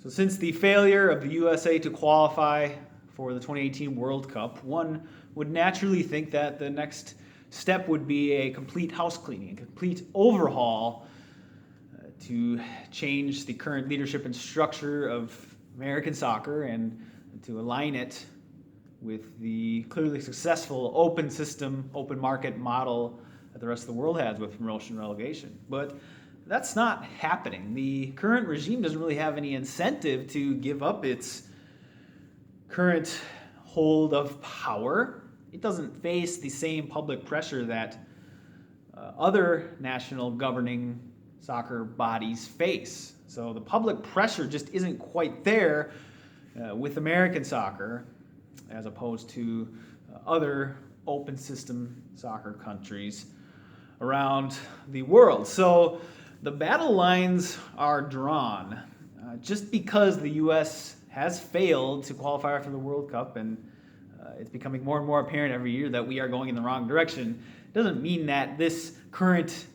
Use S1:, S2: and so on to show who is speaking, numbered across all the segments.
S1: So since the failure of the USA to qualify for the 2018 World Cup, one would naturally think that the next step would be a complete house cleaning, a complete overhaul to change the current leadership and structure of American soccer and to align it with the clearly successful open system, open market model that the rest of the world has with promotion and relegation. But that's not happening. The current regime doesn't really have any incentive to give up its current hold of power. It doesn't face the same public pressure that other national governing soccer bodies face. So the public pressure just isn't quite there with American soccer as opposed to other open system soccer countries around the world. So the battle lines are drawn. Just because the U.S. has failed to qualify for the World Cup, and it's becoming more and more apparent every year that we are going in the wrong direction, doesn't mean that this current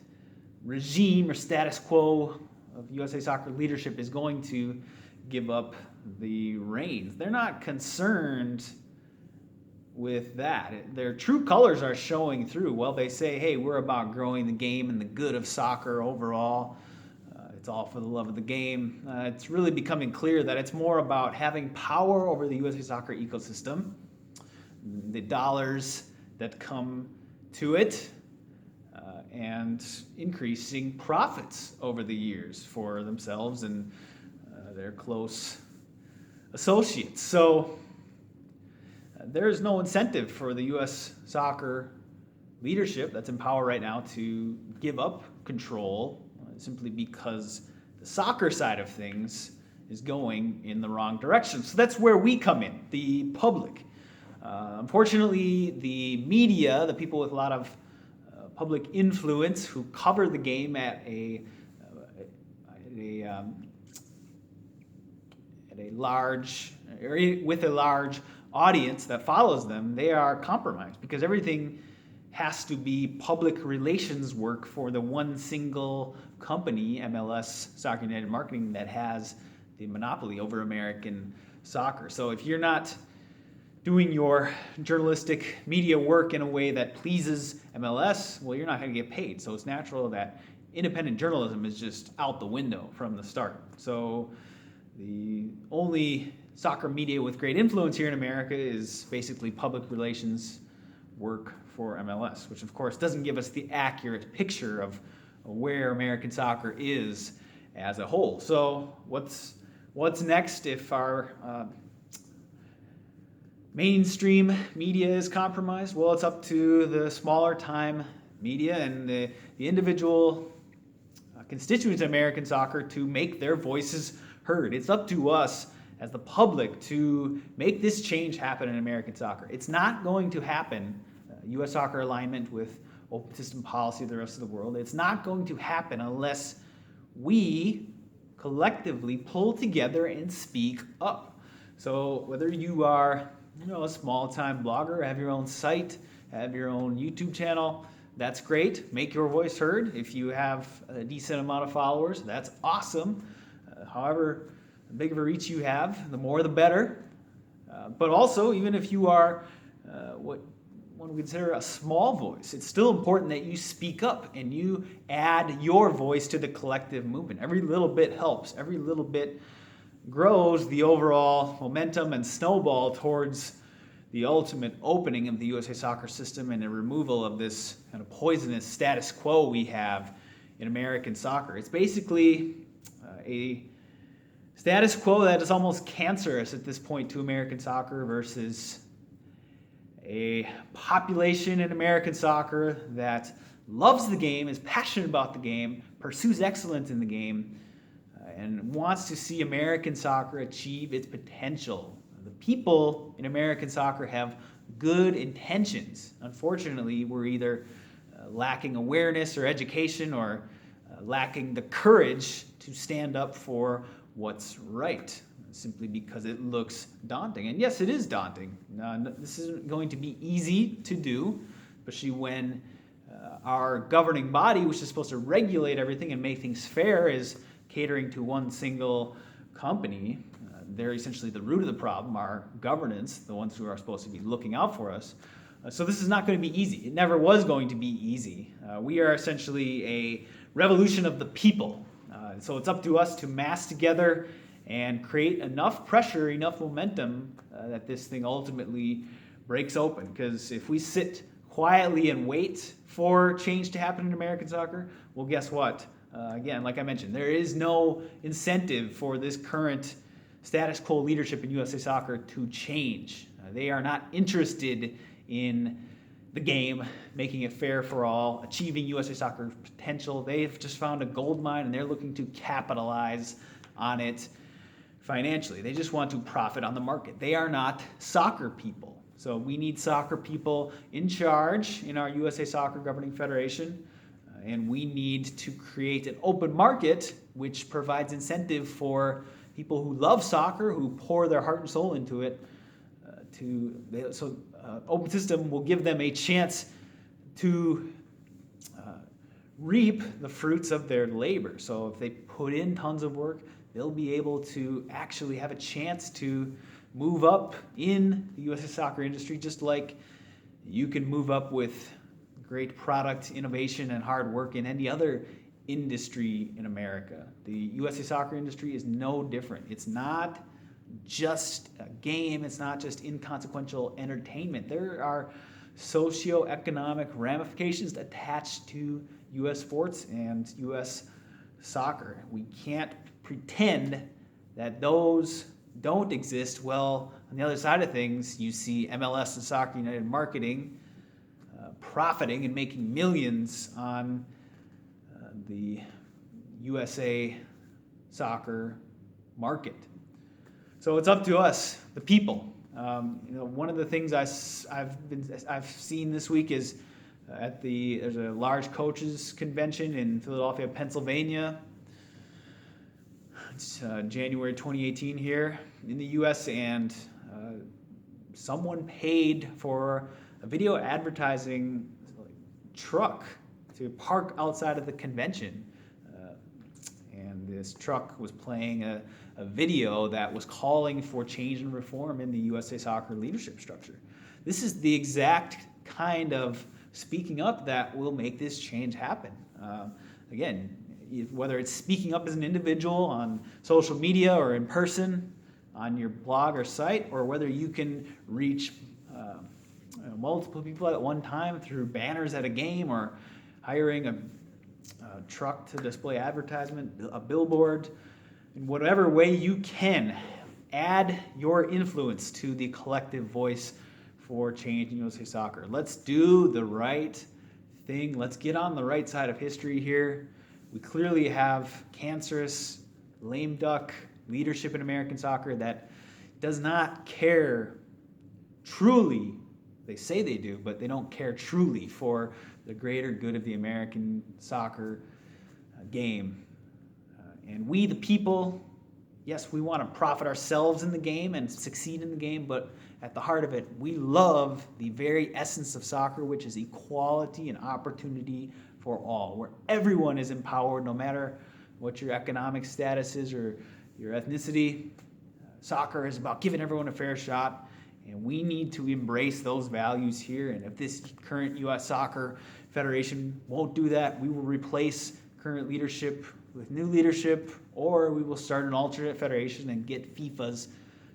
S1: regime or status quo of USA Soccer leadership is going to give up the reins. They're not concerned with that. Their true colors are showing through. Well, they say, hey, we're about growing the game and the good of soccer overall. It's all for the love of the game. It's really becoming clear that it's more about having power over the USA Soccer ecosystem, the dollars that come to it, and increasing profits over the years for themselves and their close associates. So there is no incentive for the U.S. soccer leadership that's in power right now to give up control simply because the soccer side of things is going in the wrong direction. So that's where we come in, the public. Unfortunately, the media, the people with a lot of public influence who cover the game at a large, or with a large audience that follows them, they are compromised because everything has to be public relations work for the one single company, MLS Soccer United Marketing, that has the monopoly over American soccer. So if you're not doing your journalistic media work in a way that pleases MLS, well, you're not going to get paid. So it's natural that independent journalism is just out the window from the start. So the only soccer media with great influence here in America is basically public relations work for MLS, which of course doesn't give us the accurate picture of where American soccer is as a whole. So what's next if our mainstream media is compromised? Well, it's up to the smaller time media and the individual constituents of American soccer to make their voices heard. It's up to us as the public to make this change happen in American soccer. It's not going to happen, U.S. soccer alignment with open system policy of the rest of the world. It's not going to happen unless we collectively pull together and speak up. So whether you are a small-time blogger, have your own site, have your own YouTube channel, that's great. Make your voice heard. If you have a decent amount of followers, that's awesome. However big of a reach you have, the more the better. But also, even if you are what one would consider a small voice, it's still important that you speak up and you add your voice to the collective movement. Every little bit helps. Every little bit grows the overall momentum and snowball towards the ultimate opening of the USA soccer system and the removal of this kind of poisonous status quo we have in American soccer. It's basically a status quo that is almost cancerous at this point to American soccer versus a population in American soccer that loves the game, is passionate about the game, pursues excellence in the game, and wants to see American soccer achieve its potential. The people in American soccer have good intentions. Unfortunately, we're either lacking awareness or education or lacking the courage to stand up for what's right, simply because it looks daunting. And yes, it is daunting. This isn't going to be easy to do, especially when our governing body, which is supposed to regulate everything and make things fair, is catering to one single company, they're essentially the root of the problem, our governance, the ones who are supposed to be looking out for us. So this is not going to be easy. It never was going to be easy. We are essentially a revolution of the people. So it's up to us to mass together and create enough pressure, enough momentum that this thing ultimately breaks open. Because if we sit quietly and wait for change to happen in American soccer, well, guess what? Again, like I mentioned, there is no incentive for this current status quo leadership in USA Soccer to change. They are not interested in the game, making it fair for all, achieving USA Soccer's potential. They've just found a gold mine and they're looking to capitalize on it financially. They just want to profit on the market. They are not soccer people. So we need soccer people in charge in our USA Soccer Governing Federation, and we need to create an open market which provides incentive for people who love soccer, who pour their heart and soul into it. Open system will give them a chance to reap the fruits of their labor. So if they put in tons of work, they'll be able to actually have a chance to move up in the USA soccer industry, just like you can move up with great product innovation and hard work in any other industry in America. The USA soccer industry is no different. It's not just a game. It's not just inconsequential entertainment. There are socioeconomic ramifications attached to U.S. sports and U.S. soccer. We can't pretend that those don't exist. Well, on the other side of things, you see MLS and Soccer United marketing, profiting and making millions on the USA soccer market. So it's up to us, the people. One of the things I've seen this week is there's a large coaches convention in Philadelphia, Pennsylvania. It's January 2018 here in the U.S. and someone paid for a video advertising truck to park outside of the convention. And this truck was playing a video that was calling for change and reform in the USA Soccer leadership structure. This is the exact kind of speaking up that will make this change happen. Again, whether it's speaking up as an individual on social media or in person on your blog or site, or whether you can reach multiple people at one time through banners at a game or hiring a truck to display advertisement, a billboard, in whatever way you can, add your influence to the collective voice for change in USA Soccer. Let's do the right thing. Let's get on the right side of history here. We clearly have cancerous, lame duck leadership in American soccer that does not care truly. They say they do, but they don't care truly for the greater good of the American soccer game. And we, the people, yes, we want to profit ourselves in the game and succeed in the game, but at the heart of it, we love the very essence of soccer, which is equality and opportunity for all, where everyone is empowered, no matter what your economic status is or your ethnicity. Soccer is about giving everyone a fair shot, and we need to embrace those values here. And if this current U.S. Soccer Federation won't do that, we will replace current leadership with new leadership, or we will start an alternate federation and get FIFA's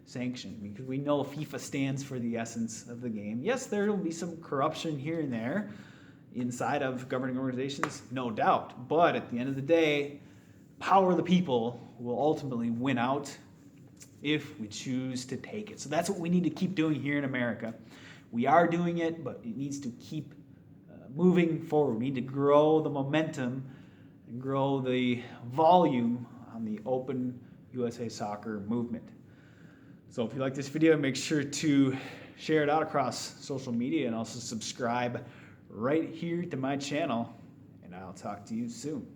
S1: sanction, because we know FIFA stands for the essence of the game. Yes, there will be some corruption here and there inside of governing organizations, no doubt, but at the end of the day, power of the people will ultimately win out if we choose to take it. So that's what we need to keep doing here in America. We are doing it, but it needs to keep moving forward. We need to grow the momentum and grow the volume on the open USA Soccer movement. So if you like this video, make sure to share it out across social media and also subscribe right here to my channel, and I'll talk to you soon.